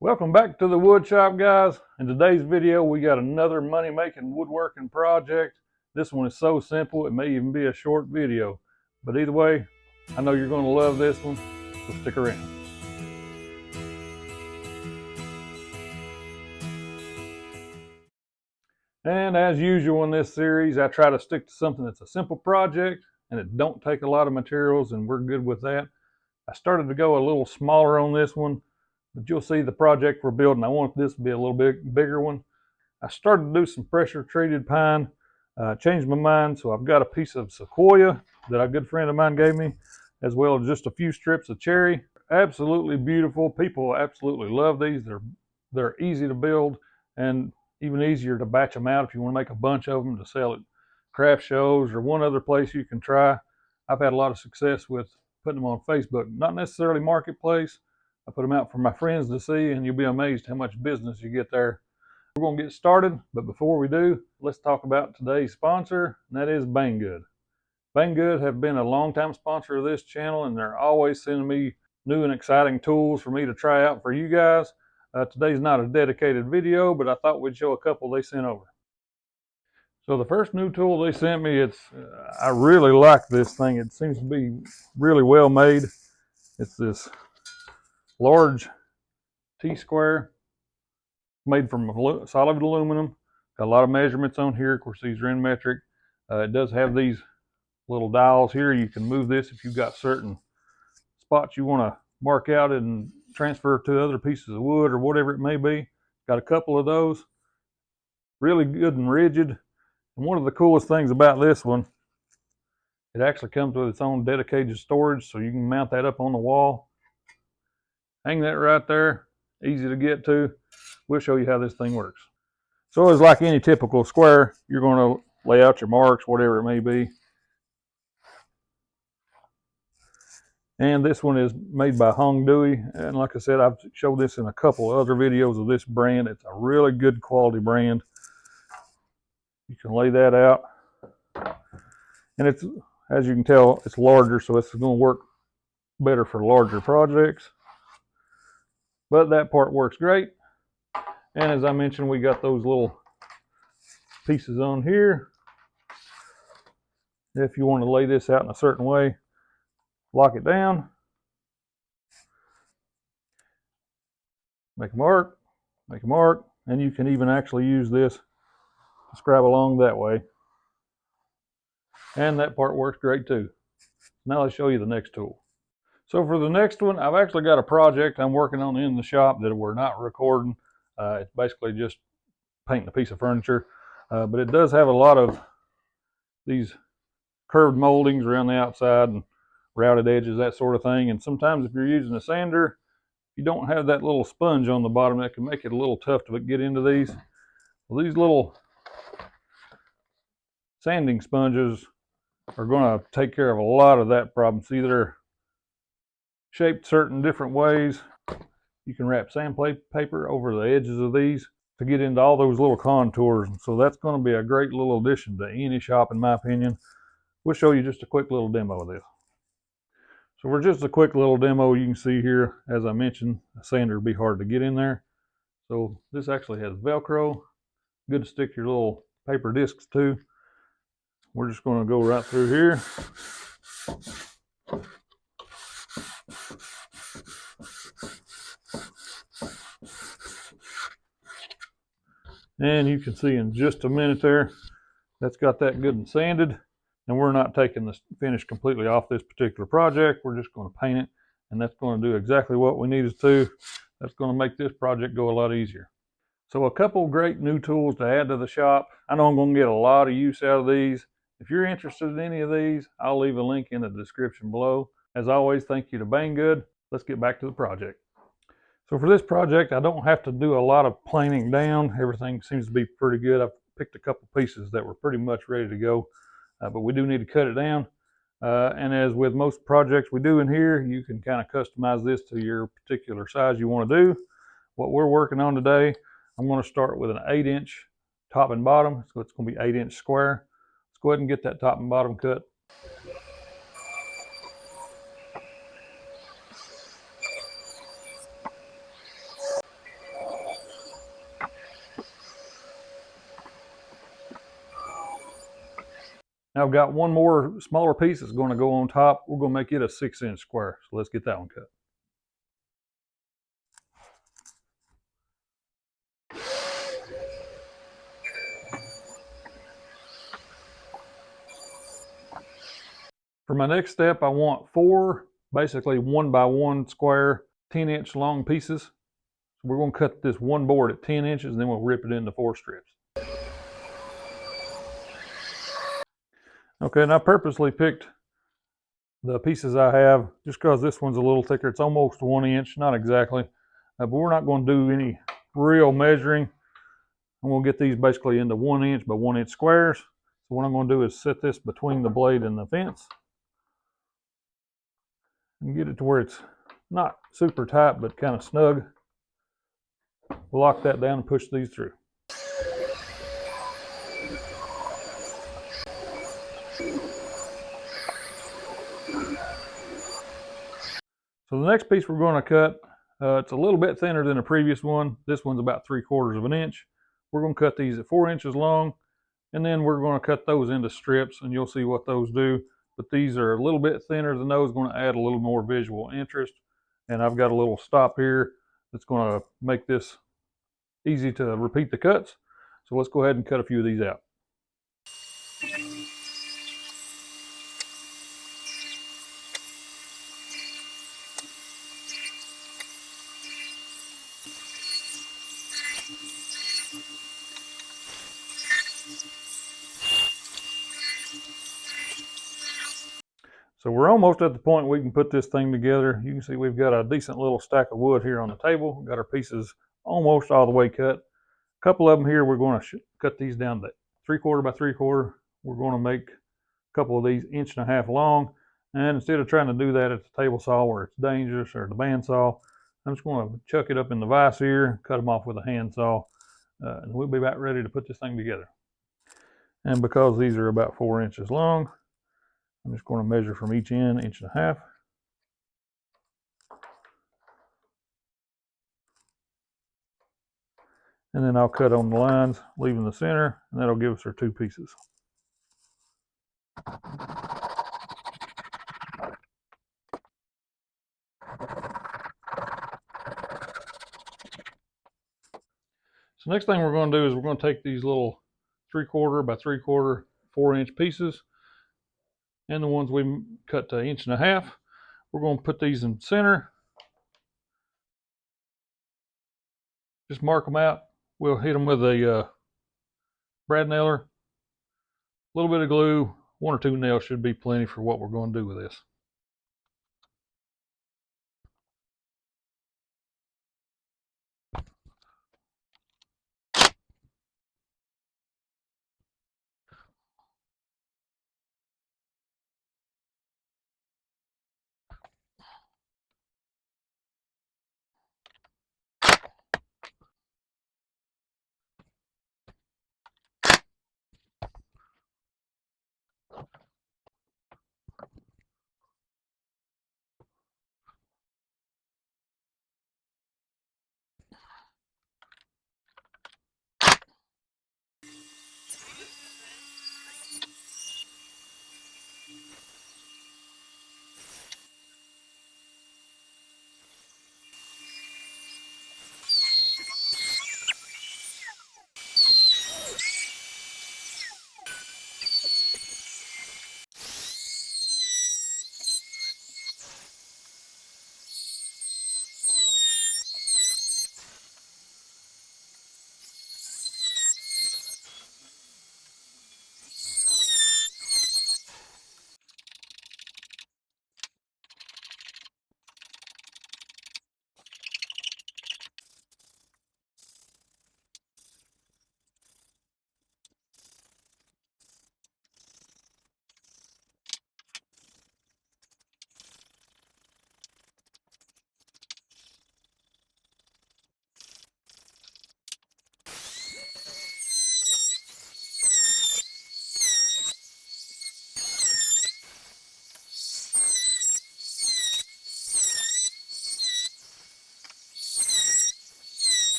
Welcome back to the wood shop, guys. In today's video we got another money-making woodworking project. This one is so simple it may even be a short video, but either way I know you're going to love this one, so stick around. And as usual in this series, I try to stick to something that's a simple project and it don't take a lot of materials, and we're good with that. I started to go a little smaller on this one, but you'll see the project we're building, I want this to be a little bit bigger one. I started to do some pressure treated pine, changed my mind, so I've got a piece of sequoia that a good friend of mine gave me, as well as just a few strips of cherry. Absolutely beautiful. People absolutely love these. They're easy to build and even easier to batch them out if you want to make a bunch of them to sell at craft shows or one other place you can try. I've had a lot of success with putting them on Facebook, not necessarily marketplace. I put them out for my friends to see, and you'll be amazed how much business you get there. We're going to get started, but before we do, let's talk about today's sponsor, and that is Banggood. Banggood have been a long-time sponsor of this channel, and they're always sending me new and exciting tools for me to try out for you guys. Today's not a dedicated video, but I thought we'd show a couple they sent over. So the first new tool they sent me, I really like this thing. It seems to be really well made. It's this large T-square made from solid aluminum. Got a lot of measurements on here. Of course, these are in metric. It does have these little dials here. You can move this if you've got certain spots you want to mark out and transfer to other pieces of wood or whatever it may be. Got a couple of those. Really good and rigid. And one of the coolest things about this one, it actually comes with its own dedicated storage, so you can mount that up on the wall. Hang that right there. Easy to get to. We'll show you how this thing works. So it's like any typical square. You're going to lay out your marks, whatever it may be. And this one is made by Hong Dewey. And like I said, I've showed this in a couple of other videos of this brand. It's a really good quality brand. You can lay that out. And it's, as you can tell, it's larger, so it's going to work better for larger projects. But that part works great. And as I mentioned, we got those little pieces on here. If you want to lay this out in a certain way, lock it down, make a mark, and you can even actually use this to scribe along that way. And that part works great too. Now let's show you the next tool. So for the next one, I've actually got a project I'm working on in the shop that we're not recording. It's basically just painting a piece of furniture, but it does have a lot of these curved moldings around the outside and routed edges, that sort of thing. And sometimes if you're using a sander, you don't have that little sponge on the bottom, that can make it a little tough to get into these. Well, these little sanding sponges are going to take care of a lot of that problem. See, they're shaped certain different ways. You can wrap sandpaper over the edges of these to get into all those little contours. So that's going to be a great little addition to any shop, in my opinion. We'll show you just a quick little demo of this. So for just a quick little demo, you can see here, as I mentioned, a sander would be hard to get in there. So this actually has Velcro. Good to stick your little paper discs to. We're just going to go right through here. And you can see in just a minute there, that's got that good and sanded. And we're not taking the finish completely off this particular project. We're just going to paint it, and that's going to do exactly what we need it to. That's going to make this project go a lot easier. So a couple great new tools to add to the shop. I know I'm going to get a lot of use out of these. If you're interested in any of these, I'll leave a link in the description below. As always, thank you to Banggood. Let's get back to the project. So for this project, I don't have to do a lot of planing down. Everything seems to be pretty good. I've picked a couple pieces that were pretty much ready to go, but we do need to cut it down. And as with most projects we do in here, you can kind of customize this to your particular size you want to do. What we're working on today, I'm going to start with an 8-inch top and bottom. So it's going to be 8-inch square. Let's go ahead and get that top and bottom cut. Now I've got one more smaller piece that's going to go on top. We're going to make it a 6-inch square. So let's get that one cut. For my next step, I want 4 basically 1x1 square 10-inch long pieces. So we're going to cut this one board at 10 inches and then we'll rip it into 4 strips. Okay, and I purposely picked the pieces I have just because this one's a little thicker. It's almost 1 inch, not exactly, but we're not going to do any real measuring. I'm going to get these basically into 1 inch by 1 inch squares. So what I'm going to do is set this between the blade and the fence and get it to where it's not super tight but kind of snug. We'll lock that down and push these through. So the next piece we're going to cut, it's a little bit thinner than the previous one. This one's about 3/4 of an inch. We're going to cut these at 4 inches long, and then we're going to cut those into strips, and you'll see what those do. But these are a little bit thinner than those, going to add a little more visual interest. And I've got a little stop here that's going to make this easy to repeat the cuts. So let's go ahead and cut a few of these out. So we're almost at the point we can put this thing together. You can see we've got a decent little stack of wood here on the table. We've got our pieces almost all the way cut. A couple of them here, we're going to cut these down to 3/4 by 3/4. We're going to make a couple of these 1.5 inch long. And instead of trying to do that at the table saw where it's dangerous, or the bandsaw, I'm just going to chuck it up in the vise here, cut them off with a handsaw, and we'll be about ready to put this thing together. And because these are about 4 inches long, I'm just going to measure from each end, 1.5 inches. And then I'll cut on the lines, leaving the center, and that'll give us our 2 pieces. So next thing we're going to do is we're going to take these little 3/4 by 3/4 4-inch pieces, and the ones we cut to 1.5 inches, we're going to put these in the center. Just mark them out. We'll hit them with a brad nailer, a little bit of glue, 1 or 2 nails should be plenty for what we're going to do with this.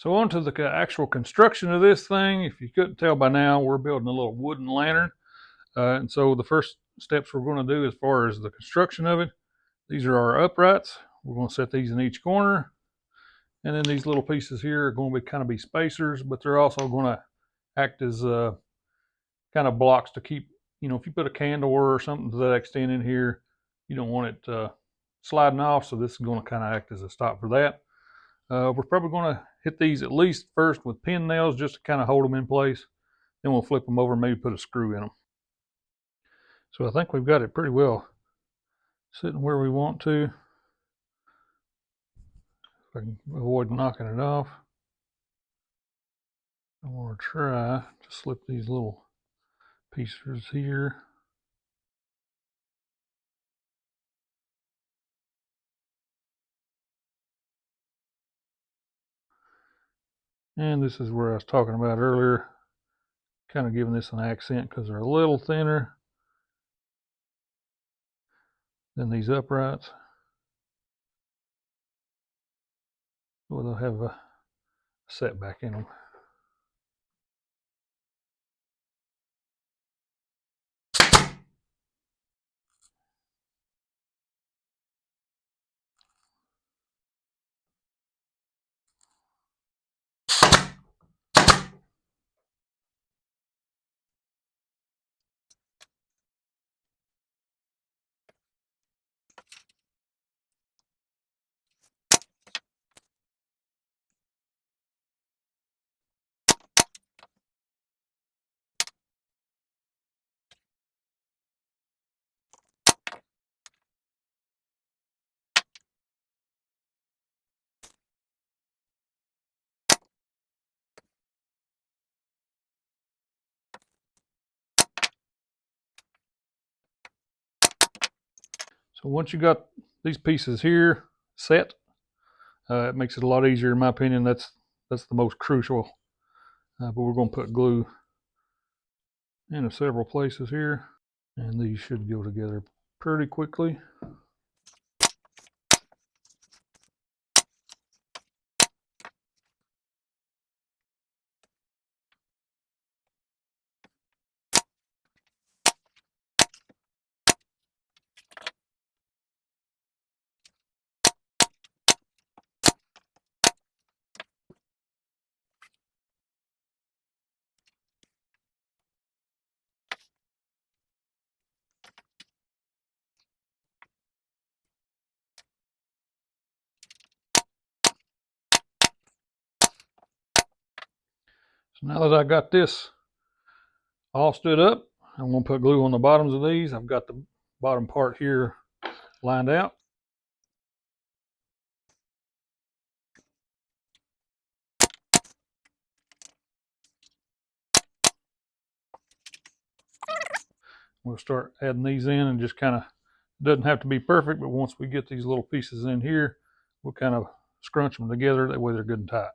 So on to the actual construction of this thing. If you couldn't tell by now, we're building a little wooden lantern. And so the first steps we're going to do as far as the construction of it, these are our uprights. We're going to set these in each corner. And then these little pieces here are going to be kind of be spacers, but they're also going to act as kind of blocks to keep, if you put a candle or something to that extent in here, you don't want it sliding off. So this is going to kind of act as a stop for that. We're probably going to hit these at least first with pin nails just to kind of hold them in place. Then we'll flip them over and maybe put a screw in them. So I think we've got it pretty well sitting where we want to. If I can avoid knocking it off. I'm going to try to slip these little pieces here. And this is where I was talking about earlier, kind of giving this an accent because they're a little thinner than these uprights. Well, they'll have a setback in them. So once you got these pieces here set, it makes it a lot easier in my opinion. That's the most crucial. But we're going to put glue in several places here, and these should go together pretty quickly. So now that I got this all stood up, I'm going to put glue on the bottoms of these. I've got the bottom part here lined out. We'll start adding these in and just kind of, doesn't have to be perfect, but once we get these little pieces in here, we'll kind of scrunch them together. That way they're good and tight.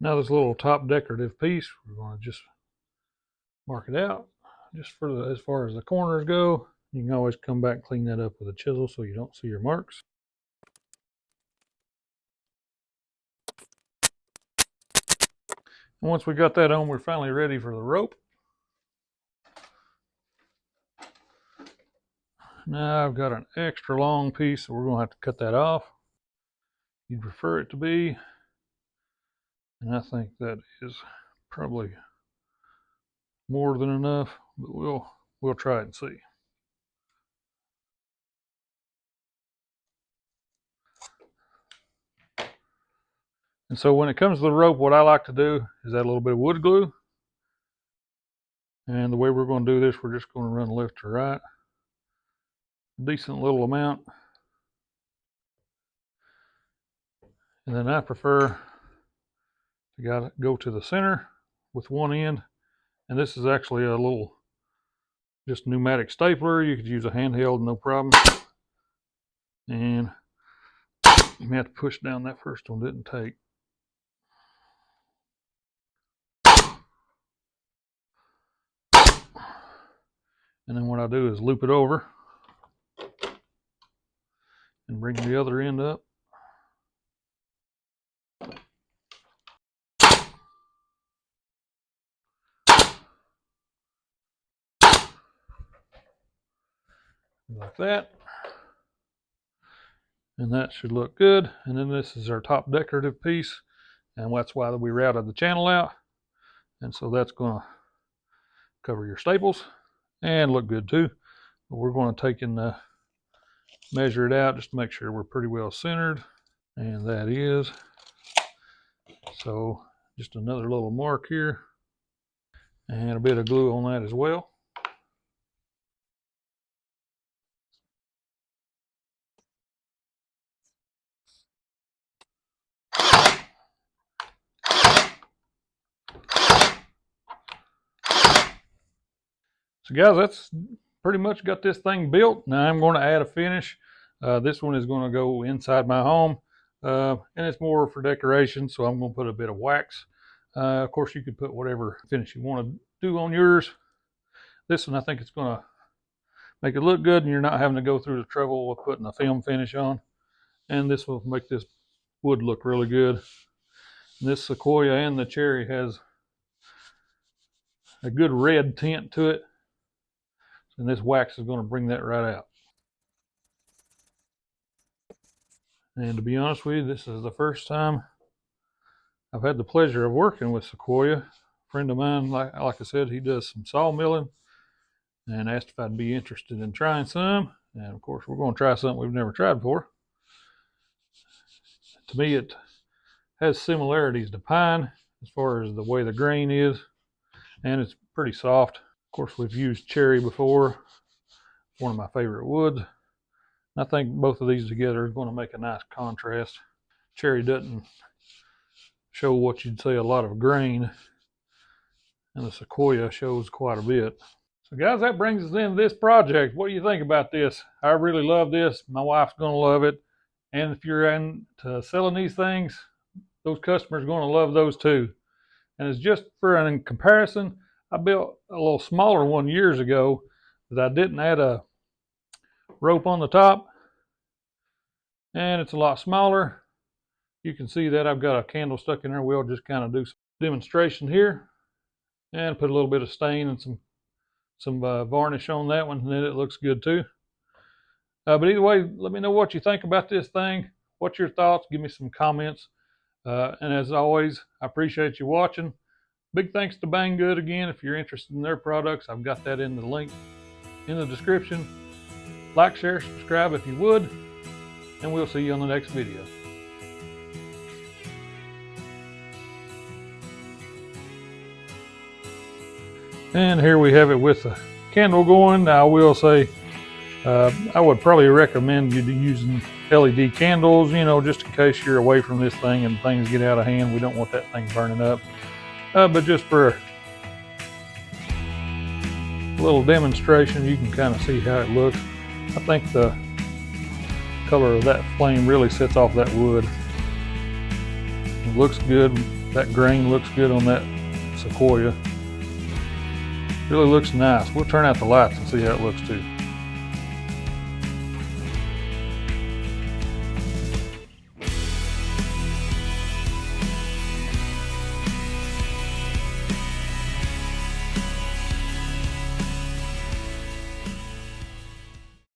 Now this little top decorative piece, we're going to just mark it out. Just for as far as the corners go, you can always come back and clean that up with a chisel so you don't see your marks. And once we got that on, we're finally ready for the rope. Now I've got an extra long piece, so we're going to have to cut that off. You'd prefer it to be, and I think that is probably more than enough, but we'll try it and see. And so when it comes to the rope, what I like to do is add a little bit of wood glue. And the way we're going to do this, we're just going to run left to right. A decent little amount. And then I prefer to go to the center with one end. And this is actually a little just pneumatic stapler. You could use a handheld, no problem. And you may have to push down. That first one didn't take. And then what I do is loop it over and bring the other end up. Like that. And that should look good. And then this is our top decorative piece. And that's why we routed the channel out. And so that's going to cover your staples and look good too. But we're going to take and measure it out just to make sure we're pretty well centered. And that is. So just another little mark here. And a bit of glue on that as well. So guys, that's pretty much got this thing built. Now I'm going to add a finish. This one is going to go inside my home. And it's more for decoration, so I'm going to put a bit of wax. Of course, you could put whatever finish you want to do on yours. This one, I think it's going to make it look good, and you're not having to go through the trouble of putting a film finish on. And this will make this wood look really good. And this sequoia and the cherry has a good red tint to it. And this wax is going to bring that right out. And to be honest with you, this is the first time I've had the pleasure of working with sequoia. A friend of mine, like I said, he does some sawmilling and asked if I'd be interested in trying some. And of course, we're going to try something we've never tried before. To me, it has similarities to pine as far as the way the grain is, and it's pretty soft. Of course, we've used cherry before, one of my favorite woods. I think both of these together are going to make a nice contrast. Cherry doesn't show what you'd say a lot of grain, and the sequoia shows quite a bit. So guys, that brings us into this project. What do you think about this? I really love this. My wife's going to love it. And if you're into selling these things, those customers are going to love those too. And it's just for an comparison, I built a little smaller one years ago that I didn't add a rope on the top, and it's a lot smaller. You can see that I've got a candle stuck in there. We'll just kind of do some demonstration here and put a little bit of stain and some varnish on that one, and then it looks good too. But either way, let me know what you think about this thing. What's your thoughts? Give me some comments. And as always, I appreciate you watching. Big thanks to Banggood again. If you're interested in their products, I've got that in the link in the description. Like, share, subscribe if you would, and we'll see you on the next video. And here we have it with the candle going. Now, I will say, I would probably recommend you using LED candles, just in case you're away from this thing and things get out of hand. We don't want that thing burning up. But just for a little demonstration, you can kind of see how it looks. I think the color of that flame really sets off that wood. It looks good. That grain looks good on that sequoia. Really looks nice. We'll turn out the lights and see how it looks too.